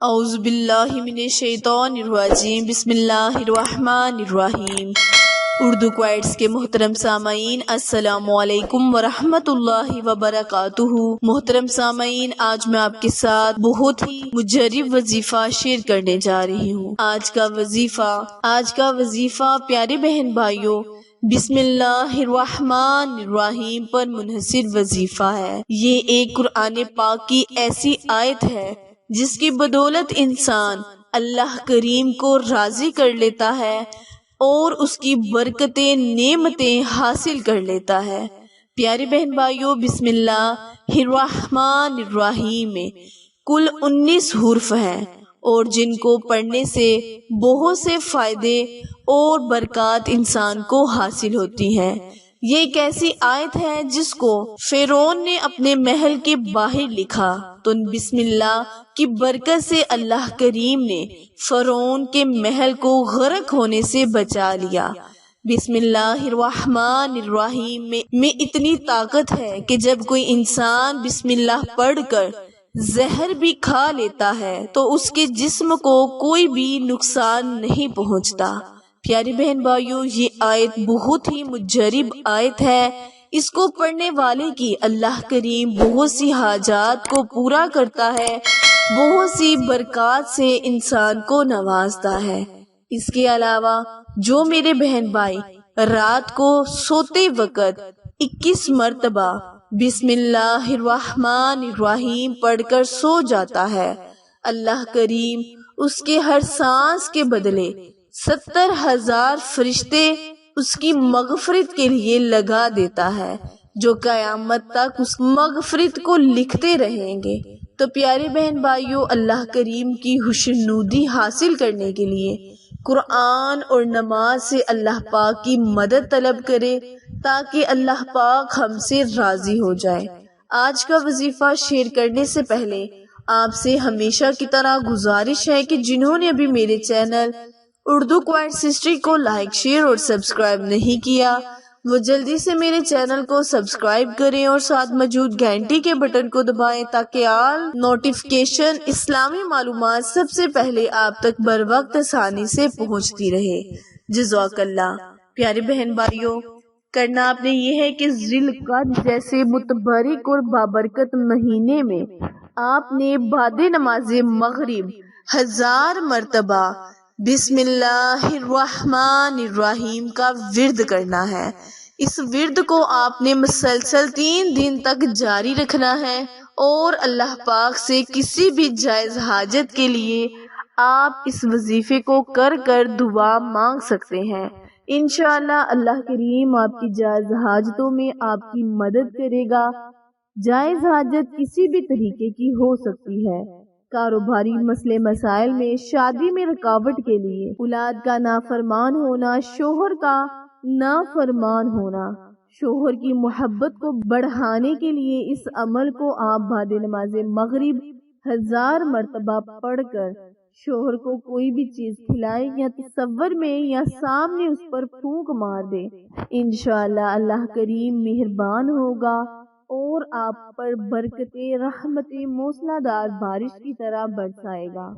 اعوذ باللہ من الشیطان الرجیم، بسم اللہ الرحمن الرحیم۔ اردو کوائٹس کے محترم سامعین، السلام علیکم ورحمۃ اللہ وبرکاتہ۔ محترم سامعین، آج میں آپ کے ساتھ بہت ہی مجرب وظیفہ شیئر کرنے جا رہی ہوں۔ آج کا وظیفہ پیارے بہن بھائیوں بسم اللہ الرحمن الرحیم پر منحصر وظیفہ ہے۔ یہ ایک قرآن پاک کی ایسی آیت ہے جس کی بدولت انسان اللہ کریم کو راضی کر لیتا ہے اور اس کی برکتیں نعمتیں حاصل کر لیتا ہے۔ پیارے بہن بھائیوں، بسم اللہ الرحمن الرحیم میں کل 19 حروف ہیں اور جن کو پڑھنے سے بہت سے فائدے اور برکات انسان کو حاصل ہوتی ہیں۔ یہ ایک ایسی آیت ہے جس کو فرعون نے اپنے محل کے باہر لکھا تو بسم اللہ کی برکت سے اللہ کریم نے فرعون کے محل کو غرق ہونے سے بچا لیا۔ بسم اللہ الرحمن الرحیم میں اتنی طاقت ہے کہ جب کوئی انسان بسم اللہ پڑھ کر زہر بھی کھا لیتا ہے تو اس کے جسم کو کوئی بھی نقصان نہیں پہنچتا۔ پیاری بہن بھائیوں، یہ آیت بہت ہی مجرب آیت ہے۔ اس کو پڑھنے والے کی اللہ کریم بہت سی حاجات کو پورا کرتا ہے، بہت سی برکات سے انسان کو نوازتا ہے۔ اس کے علاوہ جو میرے بہن بھائی رات کو سوتے وقت 21 مرتبہ بسم اللہ الرحمن الرحیم پڑھ کر سو جاتا ہے، اللہ کریم اس کے ہر سانس کے بدلے 70,000 فرشتے اس کی مغفرت کے لیے لگا دیتا ہے، جو قیامت تک اس مغفرت کو لکھتے رہیں گے۔ تو پیارے بہن بھائیوں، اللہ کریم کی خوشنودی حاصل کرنے کے لیے قرآن اور نماز سے اللہ پاک کی مدد طلب کرے تاکہ اللہ پاک ہم سے راضی ہو جائے۔ آج کا وظیفہ شیئر کرنے سے پہلے آپ سے ہمیشہ کی طرح گزارش ہے کہ جنہوں نے ابھی میرے چینل اردو کوائٹس ہسٹری کو لائک، شیئر اور سبسکرائب نہیں کیا، وہ جلدی سے میرے چینل کو سبسکرائب کریں اور ساتھ موجود گھنٹی کے بٹن کو دبائیں تاکہ آل نوٹیفیکیشن اسلامی معلومات سب سے پہلے آپ تک بر وقت آسانی سے پہنچتی رہے۔ جزاک اللہ۔ پیارے بہن بھائیوں، کرنا آپ نے یہ ہے کہ ذی القعدہ جیسے متبرک اور بابرکت مہینے میں آپ نے بعد نماز مغرب 1000 مرتبہ بسم اللہ الرحمن الرحیم کا ورد کرنا ہے۔ اس ورد کو آپ نے مسلسل 3 دن تک جاری رکھنا ہے اور اللہ پاک سے کسی بھی جائز حاجت کے لیے آپ اس وظیفے کو کر دعا مانگ سکتے ہیں۔ انشاءاللہ اللہ کریم آپ کی جائز حاجتوں میں آپ کی مدد کرے گا۔ جائز حاجت کسی بھی طریقے کی ہو سکتی ہے، کاروباری مسئلے مسائل میں، شادی میں رکاوٹ کے لیے، اولاد کا نافرمان ہونا، شوہر کا نافرمان ہونا، شوہر کی محبت کو بڑھانے کے لیے اس عمل کو آپ بعد نماز مغرب 1000 مرتبہ پڑھ کر شوہر کو کوئی بھی چیز کھلائے یا تصور میں یا سامنے اس پر پھونک مار دے، انشاءاللہ اللہ کریم مہربان ہوگا اور آپ پر برکتیں، رحمتیں موسلا دھار بارش کی طرح برسائے گا۔